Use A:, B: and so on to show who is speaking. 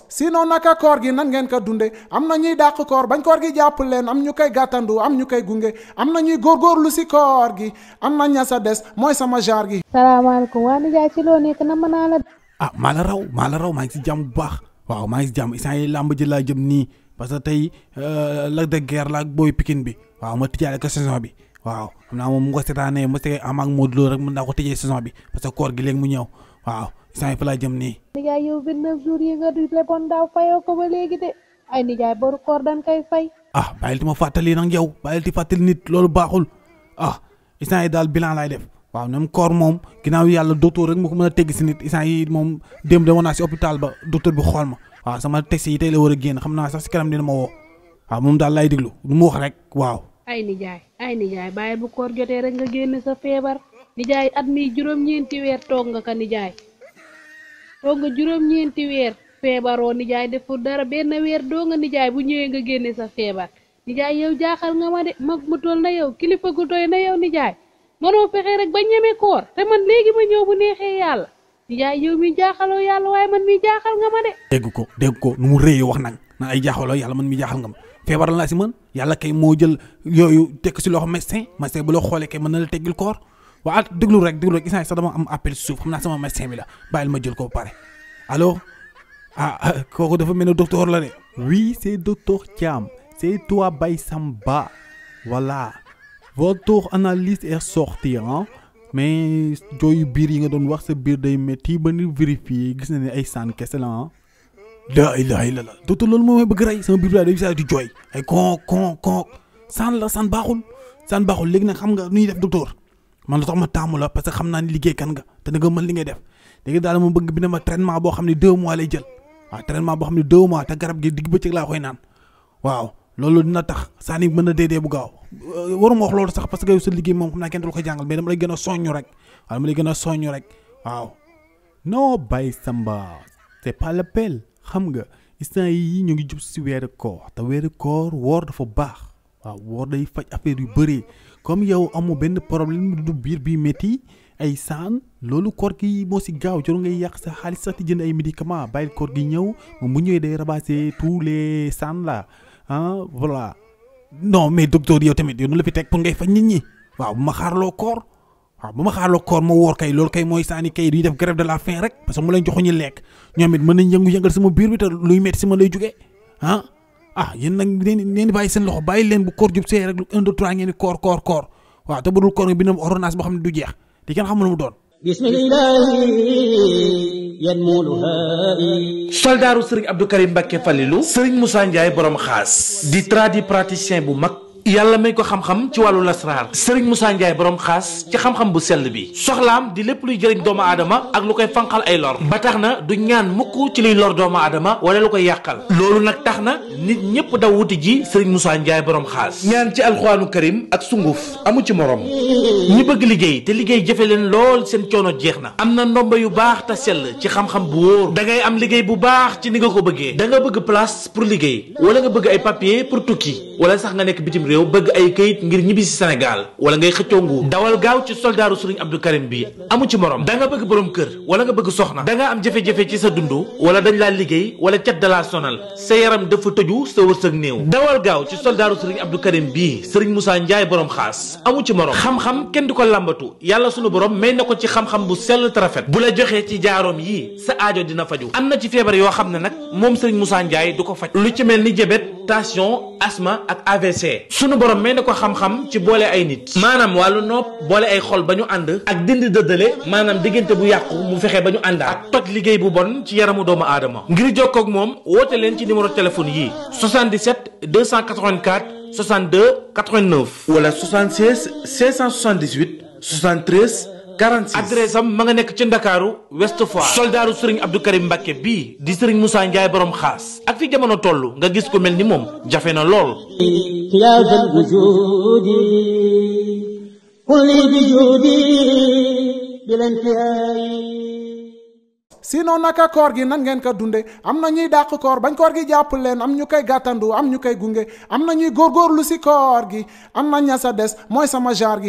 A: sinon naka koor gi nan ngeen ko dunde am na ñuy dàq koor bañ koor gi jàpp leen am ñu koy gàttandu am ñu koy gunge am na ñuy góorgóorlu si koor gi am na ña sa des mooy sama jaar gi.
B: salaamaaleykum waa nijaay ci loo nekk na mën naa la.
C: ah maa la raw maa ngi si jàmm bu baax waaw maa ngi si jàmm instant yi làmb ji laa jëm nii parce que tey Lac de Guiers la ak booy Pikine bi waaw ma tëjaale ko saison bi waaw xam naa moom mu ko seetaanee ma see am ak Modou Lo rek mën naa ko tëjee saison bi parce que koor gi léegi mu ñëw waaw instant yi fa laa jëm nii.
B: nijaay yow 29 jours yi nga leboon daaw fayoo ko ba léegi de ay nijaay boru koor dañ koy fay.
C: ah bàyyil ti ma fàttali nag yow bàyyil ti fàttali nit loolu baaxul ah instant yi daal bilan laay def waaw même koor moom ginnaaw yàlla docteur rek mu ko mën a tegg si nit instant yi moom démb demoon naa si hôpital ba docteur bi xool ma waaw sama test yi tey la war a génn xam naa sax si kanam dina ma woo waaw moom daal lay déglu lu mu wax rek waaw.
B: ay nijaay bàyyi bu koor jotee rek nga génn sa feebar nijaay at mi juróom-ñeenti weer toog nga ka nijaay toog nga juróom-ñeenti weer feebaroo nijaay deful dara benn weer doo nga nijaay bu ñëwee nga génne sa feebar nijaay yow jaaxal nga ma de mag mu toll na yow kilifa gu doy na yow nijaay mënoo fexe rek ba ñeme koor te man léegi ma ñëw bu neexee yàlla nijaay yow mi jaaxaloo yàlla waaye man mi jaaxal nga ma de.
C: dégg ko nu mu rëy wax nag na ay jaaxaloo yàlla man mi jaaxal nga ma feebar laa si mën yàlla kay moo jël yooyu tekk si loxo médecin bu la xoolee kay mën na la teggil koor waaw déglu rek instant sax dama am appel suuf xam naa sama médecin bi la bàyyil ma jël ko ba pare allo kooku dafa mel ne docteur la de.
D: oui c'est docteur Thiam c'est toi Baye Samba voilà votre analyse est sortie mais jooyu biir yi nga doon wax sa biir day métti ba ni vérifier gis na ne ay sànn kese la
C: la ilaha illallah docteur loolu moom mooy bëgg rey sama biir bi day saa di jooy ay kon sànn baaxul léegi nag xam nga nu ñuy def docteur man la tax ma taamu la parce que xam naa ni liggéey kan nga te da nga mën li ngay def léegi daal ma bëgg bi ne ma traitement boo xam ne 2 mois lay jël waaw traitement boo xam ne 2 mois te garab gi digg bëccëg laa koy naan waaw loolu dina tax saa ni mën na dee bu gaaw waruma wax loolu sax parce que yow sa liggéey moom xam naa kenn du ko jàngal mais dama lay gën a soññu rek waaw.
D: non Baye Samba c'est pas l'appel xam nga instant yi ñu ngi jub si weeru koor te weeru koor woor dafa baax waaw woor day faj affaire yu bëri comme yow amoo benn problème du biir bi métti ay saan loolu koor gi moo si gaaw jarul ngay yàq sa xaalis sax di jënd ay médicaments bàyyil koor gi ñëw moom bu ñëwee day ramasser tous les saan là voilà.
C: non mais docteur yow tamit yow nu la fi teg pour ngay faj nit ñi waaw bu ma xaarloo koor ma woor kay loolu kay mooy saani kay duñu def grève de la faim rek parce que mu lañ joxuñu lekk ñoom it mën nañ yëngal sama biir bi te luy metti si ma lay jógee yéen nag ngeen bàyyi seen loxo bàyyi leen bu koor jub see rek 1 2 3 ngeen di koor waaw te bu dul koor bi na ordonnance boo xam ne du jeex di kenn xamul lu mu doon.
E: soldaaru Serigne Abdou Karim Mbacké Falilou Serigne Moussa Ndiaye borom xaas di tradipraticien bu mag yàlla may ko xam-xam ci wàllu lasraar Serigne Moussa Ndiaye borom xaas ci xam-xam bu sell bi soxlaam di lépp luy jëriñ doomu aadama ak lu koy fanqal ay lor ba tax na du ñaan mukk ci luy lor doomu aadama wala lu koy yàqal loolu nag tax na nit ñëpp daw wuti ji Serigne Moussa Ndiaye borom xaas ñaan ci alxuraanu karim ak sunguf amu ci morom ñi bëgg liggéey te liggéey jafe leen lool seen coono jeex na am na ndomba yu baax te sell ci xam-xam bu wóor da ngay am liggéey bu baax ci ni nga ko bëggee da nga bëgg place pour liggéey wala nga bëgg ay papier pour tukki wala sax nga nekk bitim réew bëgg ay kayit ngir ñibbi si Sénégal wala ngay xëccoo nguur dawal gaaw ci soldaaru Serigne Abdou Karim bi amu ci morom da nga bëgg borom kër wala nga bëgg soxna da nga am jafe-jafe ci sa dund wala dañ laa liggéey wala cat da laa sonal sa yaram dafa tëju sa wërsëg néew dawal gaaw ci soldaaru Serigne Abdou Karim bii Serigne Moussa Ndiaye borom xaas amu ci morom xam-xam kenn du ko lambatu yàlla sunu borom may na ko ci xam-xam bu sell te rafet bu la joxee ci jaaroom yii sa aajo dina faju am na ci feebar yoo xam ne nag moom Serigne Moussa Ndiaye du ko faj lu ci mel ni diabète tension asthme ak AVC sunu borom may na ko xam-xam ci boole ay nit maanaam wàllu nopp boole ay xol ba ñu ànd ak dindi dëddale maanaam diggante bu yàqu mu fexe ba ñu ànd ak toj liggéey bu bon ci yaramu doomu aadama ngir jokkoo ak moom woote leen ci numéro téléphone yii 77 284 62 89 wala 76 578 73 46 adresse am ma nga nekk ci Ndakaaru West Foire soldaaru Serigne Abdou Karim Mbacké bii di Serigne Moussa Ndiaye borom xaas ak fi jamono toll nga gis ko mel ni moom jafe na lool.
A: sinon naka koor gi nan ngeen ko dunde am na ñuy dàq koor bañ koor gi jàpp leen am ñu koy gàttandu am ñu koy gunge am na ñuy góorgóorlu si koor gi am na ña sa des mooy sama jaar gi